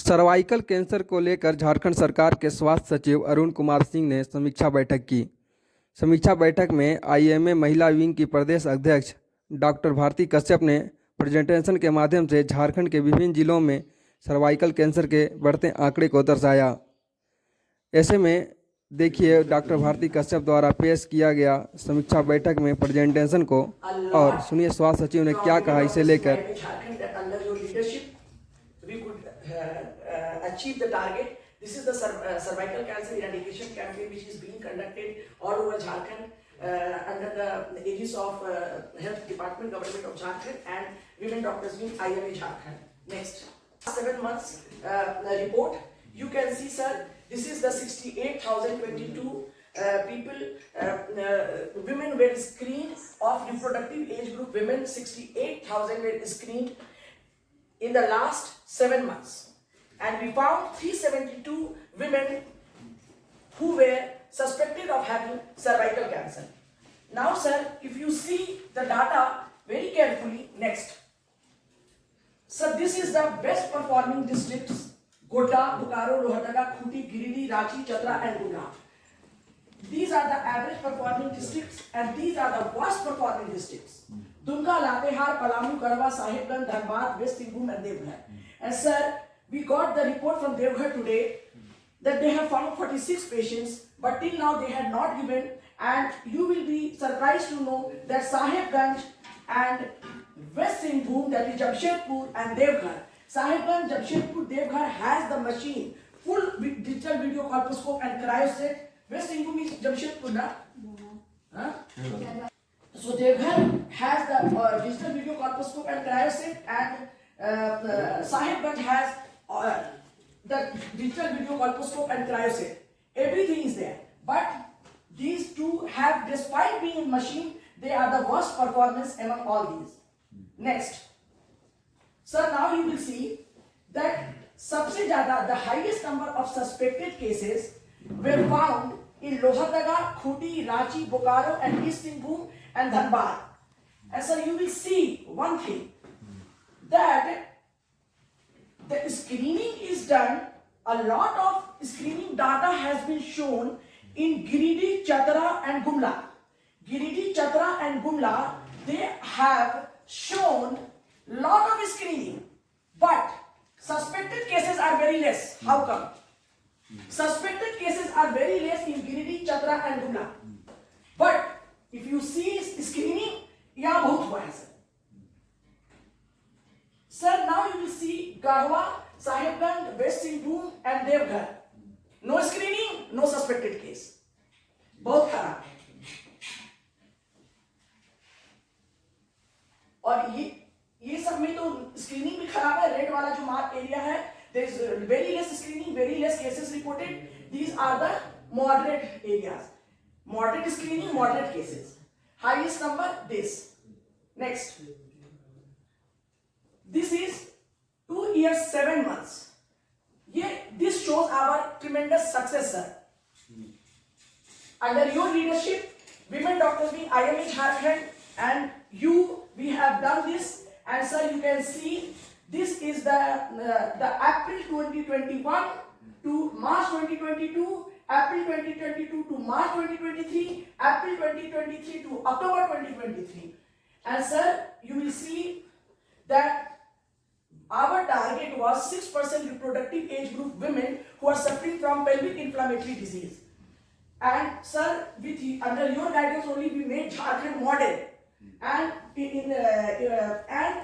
Cervical cancer को लेकर झारखंड सरकार के स्वास्थ्य सचिव अरुण कुमार सिंह ने समीक्षा बैठक की। समीक्षा बैठक में आईएमए महिला विंग की प्रदेश अध्यक्ष डॉक्टर भारती कश्यप ने प्रेजेंटेशन के माध्यम से झारखंड के विभिन्न जिलों में सर्वाइकल कैंसर के बढ़ते आंकड़े को दर्शाया। ऐसे में देखिए डॉक्टर भारती कश्यप द्वारा पेश किया गया समीक्षा बैठक में प्रेजेंटेशन को, और सुनिए स्वास्थ्य सचिव ने क्या कहा इसे लेकर। achieve the target. This is the cervical cancer eradication campaign which is being conducted all over Jharkhand under the aegis of Health Department, Government of Jharkhand and Women Doctors Wing, IMA Jharkhand. Next, 7 months report. You can see, sir, this is the 68,022 people, women were screened of reproductive age group women. 68,000 were screened in the last 7 months. And we found 372 women who were suspected of having cervical cancer. Now, sir, if you see the data very carefully, next. So this is the best performing districts: Godda, Bokaro, Lohardaga, Khuti, Giridih, Ranchi, Chatra and Guna. These are the average performing districts and these are the worst performing districts: Dunga, Latehar, Palamu, Garhwa, Sahibganj, Dhanbad, West Singhbhum and Devghar. And sir, we got the report from Devghar today that they have found 46 patients, but till now they had not given, and you will be surprised to know that Sahibganj and West Singhbhum, that is Jamshedpur and Devghar. Sahibganj, Jamshedpur, Devghar has the machine, full digital video colposcope and cryoset. West Singhbhum is Jamshedpur, na? Huh? So Devghar has the digital video colposcope and cryoset, and Sahibganj has the digital video colposcope and cryoset. Everything is there. But these two have, despite being in machine, they are the worst performance among all these. Next. So now you will see that सबसे ज़्यादा, the highest number of suspected cases were found in Lohardaga, Khuti, Ranchi, Bokaro and East Singhbhum and Dhanbad. And so you will see one thing, that the screening is done, a lot of screening data has been shown in Giridih, Chatra and Gumla. Giridih, Chatra and Gumla, they have shown lot of screening, but suspected cases are very less. How come? Suspected cases are very less in Giridih, Chatra and Gumla. But if you see screening, यहाँ बहुत हुआ है sir. Sir, now you will see Garhwa, Sahibganj, West Singhbhum and Devghar. No screening, no suspected case. बहुत खराब है. और ये सब में तो स्क्रीनिंग भी खराब है. रेड वाला जो मार्क एरिया है, there is very less screening, very less cases reported. These are the moderate areas. Moderate screening, moderate cases. Highest number this. Next. This is 2 years 7 months. This shows our tremendous success, sir. Under your leadership, Women Doctors Wing, IMA Jharkhand, and we have done this. And sir, you can see this is the April 2021 to March 2022, April 2022 to March 2023, April 2023 to October 2023. And sir, you will see that our target was 6% reproductive age group women who are suffering from pelvic inflammatory disease. And sir, under your guidance only, we made Jharkhand model. And and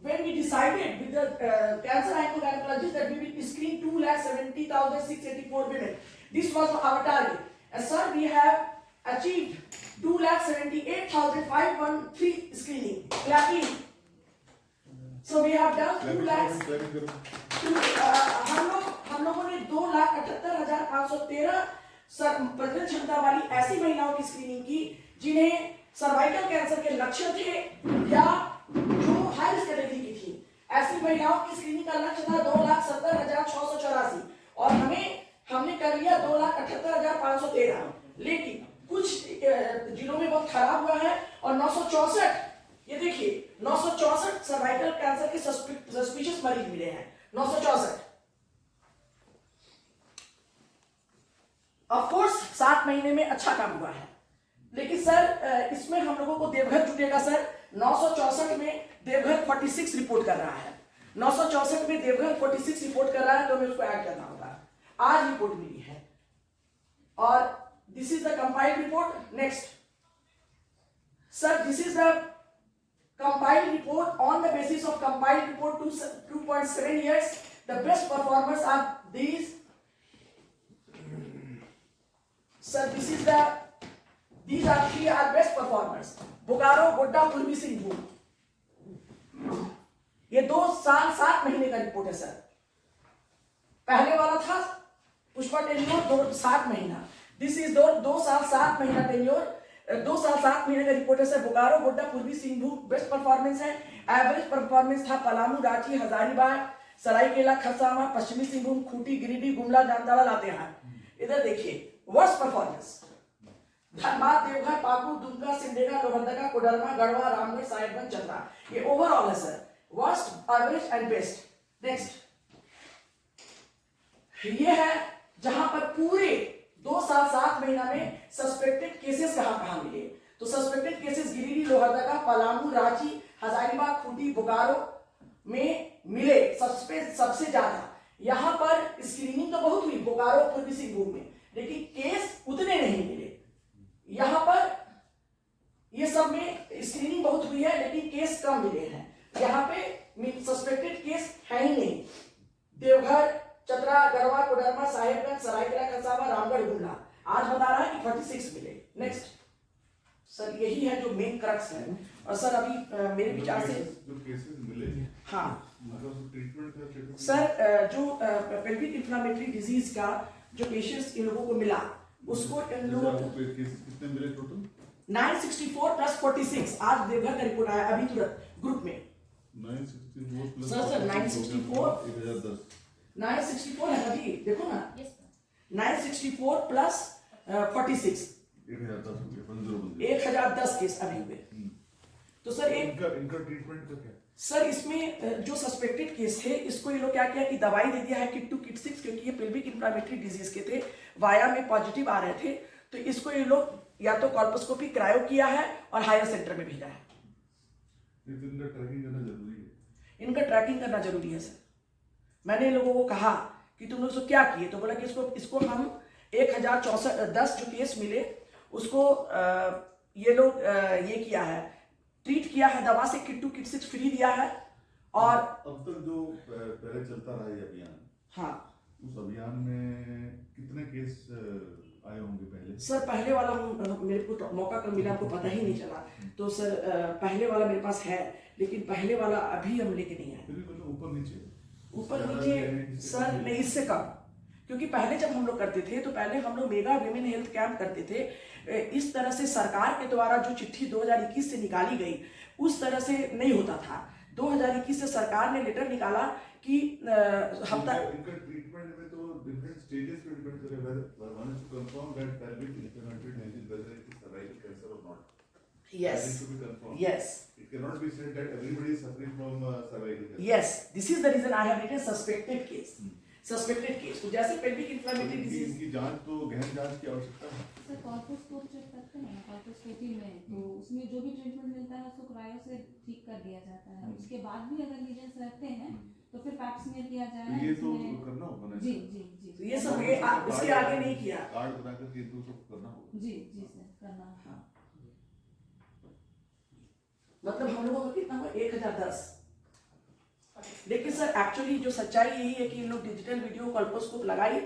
when we decided with the cancer gynecologist that we will screen 2,70,684 women, this was our target. And sir, we have achieved 2,78,513 screening. Clapping. So we have done 2 lakhs. हम लोगों ने 2,78,513 प्रजनन क्षमता वाली ऐसी महिलाओं की screening की जिन्हें सर्वाइकल कैंसर के लक्षण थे या जो हाई रिस्क कैटेगरी की थी. ऐसी महिलाओं की स्क्रीनिंग का लक्ष्य था 2,70,684 और हमने कर लिया 2,78,513. लेकिन कुछ जिलों में बहुत खराब हुआ है और 964, ये देखिए 964 सर्वाइकल कैंसर के सस्पिशियस मरीज मिले हैं. 964 ऑफ कोर्स 7 महीने में अच्छा काम हुआ है, लेकिन सर इसमें हम लोगों को देवघर जुटेगा सर। 964 में देवघर 46 रिपोर्ट कर रहा है, 964 में देवघर 46 रिपोर्ट कर रहा है, तो हमें उसको ऐड करना होगा। आज रिपोर्ट मिली है और this is the compiled report. Next sir, this is the compiled report. On the basis of compiled report 2.7 years, the best performers are these. Sir, these are three are best performers. Bokaro, Godda, पूर्वी सिंहभूम। ये 2 साल 7 महीने का report है sir. पहले वाला था Pushpa tenure 7 महीना, दिस इज 2 साल 7 महीना टेन्योर, 2 साल 7 महीने का रिपोर्ट है सर। बोकारो, गोड्डा, पूर्वी सिंहभूम बेस्ट परफॉर्मेंस है। एवरेज परफॉर्मेंस था पलामू, रांची, हजारीबाग, सरायकेला, खरसावां, पश्चिमी सिंहभूम, खूंटी, गिरिडीह, गुमला, जामताड़ा, लातेहार। इधर देखिए वर्स्ट परफॉर्मेंस धनबाद, देवघर, पाकुड़, दुमका, सिमडेगा, लोहरदगा, कोडरमा, गढ़वा, रामगढ़, साहेबगंज, चतरा। ये ओवरऑल है sir, worst, average and best. Next ये है जहां पर पूरे 2 साल 7 महीना में सस्पेक्टेड केसेस कहां मिले। तो सस्पेक्टेड केसेस गिरिडीह, लोहरदगा, पलामू, रांची, हजारीबाग, खूंटी, बोकारो में मिले सबसे ज्यादा। यहां पर स्क्रीनिंग तो बहुत हुई बोकारो, पूर्वी सिंहभूम में, लेकिन केस उतने नहीं मिले। यहां पर ये सब में स्क्रीनिंग बहुत हुई है लेकिन केस कम मिले हैं। यहां पे सस्पेक्टेड केस है ही नहीं। देवघर, चतरा, गढ़वा, कोडरमा, साहेबगंज, सरायकेला, खरसावां, रामगढ़, गुमला, आज बता रहा है कि 46 मिले। नेक्स्ट सर, यही है जो मेन क्रक्स है। और सर अभी मेरे विचार से जो केसेस मिले, हाँ मतलब ट्रीटमेंट का सर, जो पेल्विक इन्फ्लेमेटरी डिजीज का जो पेशेंट्स इन लोगों को मिला उसको इन लोगों को कितने मिले टोटल? 964 प्लस 46 आज देवघर का रिपोर्ट आया अभी तुरंत ग्रुप में। 964 प्लस सर 964 1010 964 है अभी, देखो ना 964 प्लस 46 1010 केस अभी हुए। तो सर इनका ट्रीटमेंट का क्या? सर इसमें जो सस्पेक्टेड केस थे इसको ये लोग क्या किया कि दवाई दे दिया है किट 2 किट 6, क्योंकि ये पेल्विक इन्फ्लेमेटरी डिजीज के थे, वाया में पॉजिटिव आ रहे थे, तो इसको ये लोग या तो कॉल्पोस्कोपी क्रायो किया है और हायर सेंटर में भेजा है। इनका ट्रैकिंग करना जरूरी है। इनका ट्रैकिंग करना जरूरी है सर। मैंने लोगों को कहा कि तुम लोग इसको क्या किए, तो बोला कि इसको हम 1010 जो केस मिले उसको ये लोग ये किया है, ट्रीट किया है दवा से, किट 2 किट 6 फ्री दिया है। और अब तक जो पहले चलता रहा ये अभियान, हाँ उस अभियान में कितने केस आए होंगे पहले? सर पहले वाला मेरे को मौका कब मिला हमको पता ही नहीं चला, तो सर पहले वाला मेरे पास है, लेकिन पहले वाला अभी हम लेके नहीं आए। ऊपर नीचे सर नहीं, इससे कम, क्योंकि पहले जब हम लोग करते थे तो पहले हम लोग मेगा विमेन हेल्थ कैंप करते थे। इस तरह से सरकार के द्वारा जो चिट्ठी 2021 से निकाली गई उस तरह से नहीं होता था। 2021 से सरकार ने लेटर निकाला कि हफ्ता इनका ट्रीटमेंट में तो डिफरेंट स्टेजेस पे डिपेंड करेगा, one is to confirm that pelvic inflammatory disease whether it is cervical cancer और not. Yes. That is to be confirmed. Yes. It cannot be said that everybody is suffering from cervical cancer. Yes. This is the reason I have written suspected case. Suspected case. तो जैसे pelvic inflammatory disease इनकी जांच तो गहन जांच की आवश्यकता है। सर कॉल्पोस्कोप चेक करते हैं कॉल्पोस्कोपी में, तो उसमें जो भी ट्रीटमेंट मिलता है उसको क्रायो से ठीक कर दिया जाता है। उसके बाद भी अगर लीजन्स रहते हैं तो फिर पैप स्मीयर किया जाए। ये तो करना होगा ना? जी जी जी तो ये सब इसके आगे नहीं किया। कार्ड बनाकर के तो सब करना होगा। जी जी सर करना होगा। मतलब हम लोगों को कितना हुआ 1010। लेकिन सर एक्चुअली जो सच्चाई यही है कि इन लोग डिजिटल वीडियो कॉल्पोस्कोप लगाई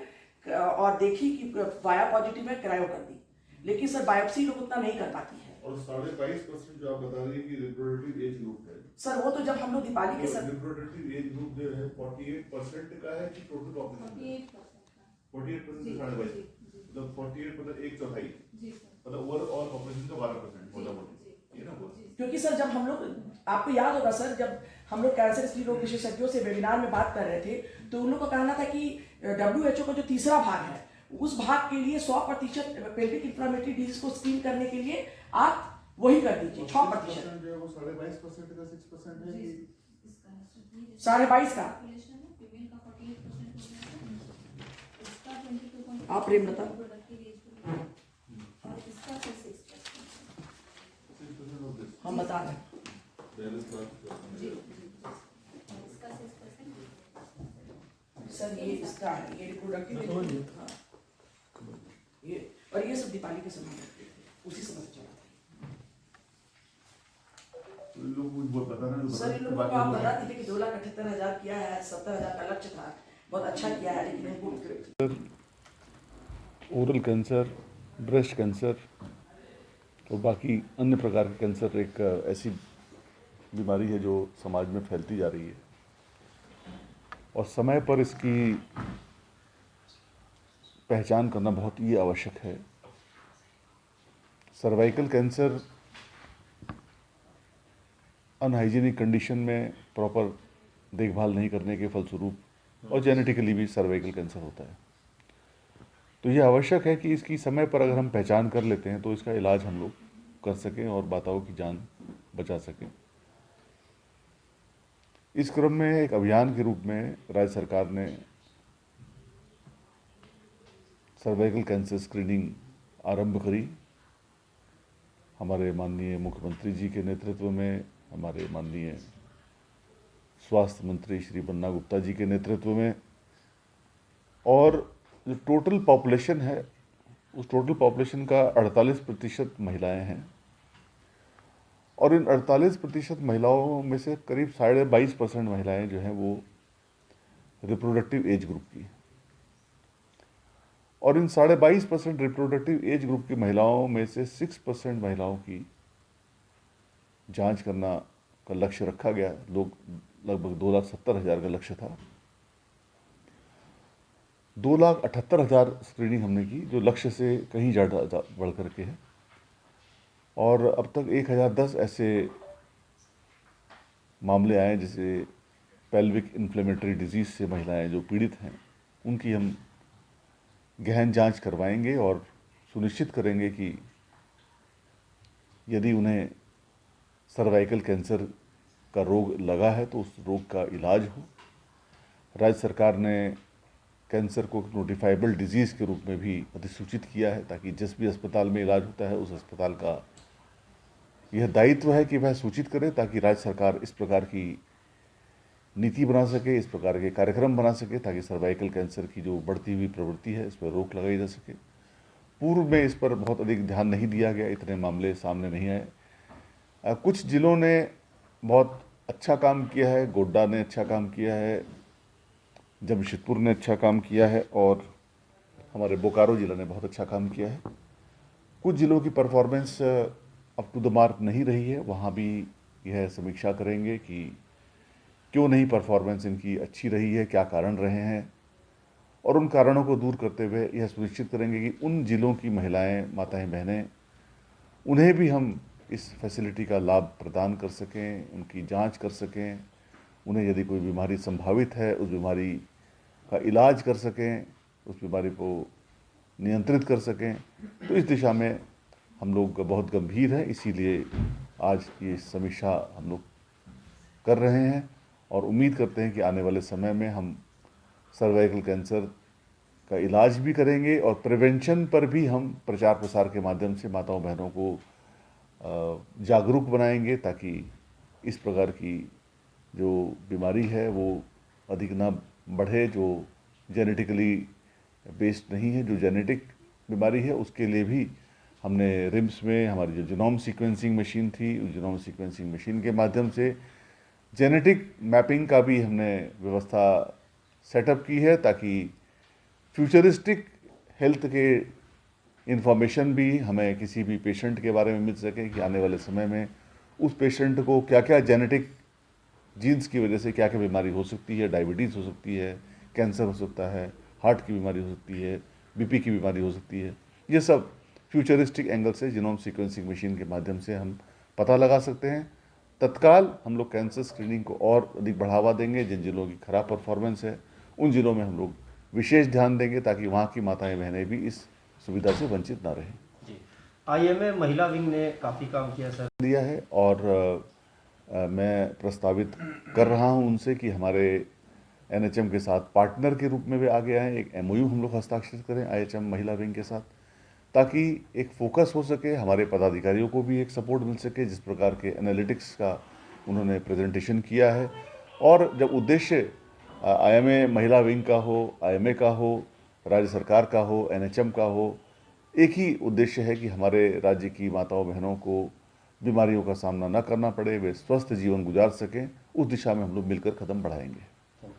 और देखी कि वाया पॉजिटिव है, क्रायो कर दी, लेकिन सर बायोप्सी लोग उतना नहीं कर पाती है। और 22.5% जो आप बता रही है कि रिप्रोडक्टिव एज ग्रुप है सर, वो तो जब हम लोग दीपावली के सर रिप्रोडक्टिव एज ग्रुप जो है 48% का है कि टोटल पॉपुलेशन? 48% से 22.5, मतलब 48 मतलब 1/4, जी सर, मतलब ओवरऑल पॉपुलेशन का 12% मोटा-मोटी, ये ना बोल। क्योंकि सर जब हम लोग, आपको याद होगा सर, जब हम लोग कैंसर स्त्री रोग विशेषज्ञों से वेबिनार में बात कर रहे थे तो उन लोग का कहना था कि WHO का जो तीसरा भाग है उस भाग के लिए 100% पेल्विक इन्फ्लेमेटरी डिजीज को स्क्रीन करने के लिए आप वही कर दीजिए 6%। जो है वो 22.5% का 6% है कि 22.5 का। फीमेल का 48% हो गया, इसका 22.5 आप प्रेम बताओ। प्रोडक्टिव इसका तो 6%। 6% of this. हम बता रहे हैं There is not. जी और इसका 6%। सर, ये इसका है, ये रिप्रोडक्टिव हाँ, ये और ये सब दीपाली के समय उसी से पता चला था। तो इन लोग कुछ बताना है तो सर, इन लोगों को आप बता दीजिए कि 2,78,000 किया है, 70,000 का लक्ष्य था, बहुत अच्छा किया है, लेकिन इनको ओरल कैंसर, ब्रेस्ट कैंसर और बाकी अन्य प्रकार के कैंसर एक ऐसी बीमारी है जो समाज में फैलती जा रही है और समय पर इसकी पहचान करना बहुत ही आवश्यक है। सर्वाइकल कैंसर अनहाइजीनिक कंडीशन में प्रॉपर देखभाल नहीं करने के फलस्वरूप और जेनेटिकली भी सर्वाइकल कैंसर होता है। तो ये आवश्यक है कि इसकी समय पर अगर हम पहचान कर लेते हैं तो इसका इलाज हम लोग कर सकें और माताओं की जान बचा सकें। इस क्रम में एक अभियान के रूप में राज्य सरकार ने सर्वाइकल कैंसर स्क्रीनिंग आरंभ करी। हमारे माननीय मुख्यमंत्री जी के नेतृत्व में, हमारे माननीय स्वास्थ्य मंत्री श्री बन्ना गुप्ता जी के नेतृत्व में, और जो टोटल पॉपुलेशन है उस टोटल पॉपुलेशन का 48% महिलाएं हैं और इन 48% महिलाओं में से करीब 22.5% महिलाएं जो हैं वो रिप्रोडक्टिव एज ग्रुप की, और इन 22.5% रिप्रोडक्टिव एज ग्रुप की महिलाओं में से 6% महिलाओं की जांच करना का लक्ष्य रखा गया। लोग लगभग 2,70,000 का लक्ष्य था। 2,78,000 स्क्रीनिंग हमने की, जो लक्ष्य से कहीं ज़्यादा बढ़ करके है, और अब तक 1,010 ऐसे मामले आए जैसे पेल्विक इन्फ्लेमेटरी डिजीज़ से महिलाएं जो पीड़ित हैं उनकी हम गहन जांच करवाएंगे और सुनिश्चित करेंगे कि यदि उन्हें सर्वाइकल कैंसर का रोग लगा है तो उस रोग का इलाज हो। राज्य सरकार ने कैंसर को नोटिफाइबल डिजीज़ के रूप में भी अधिसूचित किया है ताकि जिस भी अस्पताल में इलाज होता है उस अस्पताल का यह दायित्व है कि वह सूचित करे, ताकि राज्य सरकार इस प्रकार की नीति बना सके, इस प्रकार के कार्यक्रम बना सके, ताकि सर्वाइकल कैंसर की जो बढ़ती हुई प्रवृत्ति है इस पर रोक लगाई जा सके। पूर्व में इस पर बहुत अधिक ध्यान नहीं दिया गया, इतने मामले सामने नहीं आए। कुछ जिलों ने बहुत अच्छा काम किया है, गोड्डा ने अच्छा काम किया है, जमशेदपुर ने अच्छा काम किया है और हमारे बोकारो जिला ने बहुत अच्छा काम किया है। कुछ जिलों की performance up to the mark नहीं रही है, वहाँ भी यह समीक्षा करेंगे कि क्यों नहीं परफॉर्मेंस इनकी अच्छी रही है, क्या कारण रहे हैं, और उन कारणों को दूर करते हुए यह सुनिश्चित करेंगे कि उन जिलों की महिलाएं, माताएं, बहनें, उन्हें भी हम इस फैसिलिटी का लाभ प्रदान कर सकें, उनकी जांच कर सकें, उन्हें यदि कोई बीमारी संभावित है उस बीमारी का इलाज कर सकें, उस बीमारी को नियंत्रित कर सकें। तो इस दिशा में हम लोग बहुत गंभीर हैं, इसीलिए आज ये समीक्षा हम लोग कर रहे हैं और उम्मीद करते हैं कि आने वाले समय में हम सर्वाइकल कैंसर का इलाज भी करेंगे और प्रिवेंशन पर भी हम प्रचार प्रसार के माध्यम से माताओं बहनों को जागरूक बनाएंगे, ताकि इस प्रकार की जो बीमारी है वो अधिक ना बढ़े, जो जेनेटिकली बेस्ड नहीं है, जो जेनेटिक बीमारी है उसके लिए भी हमने रिम्स में हमारी जो जीनोम सीक्वेंसिंग मशीन थी, उस जीनोम सीक्वेंसिंग मशीन के माध्यम से जेनेटिक मैपिंग का भी हमने व्यवस्था सेटअप की है, ताकि फ्यूचरिस्टिक हेल्थ के इंफॉर्मेशन भी हमें किसी भी पेशेंट के बारे में मिल सके कि आने वाले समय में उस पेशेंट को क्या क्या जेनेटिक जीन्स की वजह से क्या क्या बीमारी हो सकती है। डायबिटीज़ हो सकती है, कैंसर हो सकता है, हार्ट की बीमारी हो सकती है, बीपी की बीमारी हो सकती है। ये सब फ्यूचरिस्टिक एंगल से जीनोम सीक्वेंसिंग मशीन के माध्यम से हम पता लगा सकते हैं। तत्काल हम लोग कैंसर स्क्रीनिंग को और अधिक बढ़ावा देंगे। जिन जिलों की खराब परफॉर्मेंस है उन जिलों में हम लोग विशेष ध्यान देंगे, ताकि वहाँ की माताएं बहनें भी इस सुविधा से वंचित ना रहें। जी, आईएमए महिला विंग ने काफ़ी काम किया सर, दिया है और मैं प्रस्तावित कर रहा हूं उनसे कि हमारे एनएचएम के साथ पार्टनर के रूप में वे आगे आएँ। एक एमओयू हम लोग हस्ताक्षरित करें आईएचएम महिला विंग के साथ, ताकि एक फोकस हो सके, हमारे पदाधिकारियों को भी एक सपोर्ट मिल सके। जिस प्रकार के एनालिटिक्स का उन्होंने प्रेजेंटेशन किया है, और जब उद्देश्य आईएमए महिला विंग का हो, आईएमए का हो, राज्य सरकार का हो, एनएचएम का हो, एक ही उद्देश्य है कि हमारे राज्य की माताओं बहनों को बीमारियों का सामना न करना पड़े, वे स्वस्थ जीवन गुजार सकें। उस दिशा में हम लोग मिलकर कदम बढ़ाएंगे।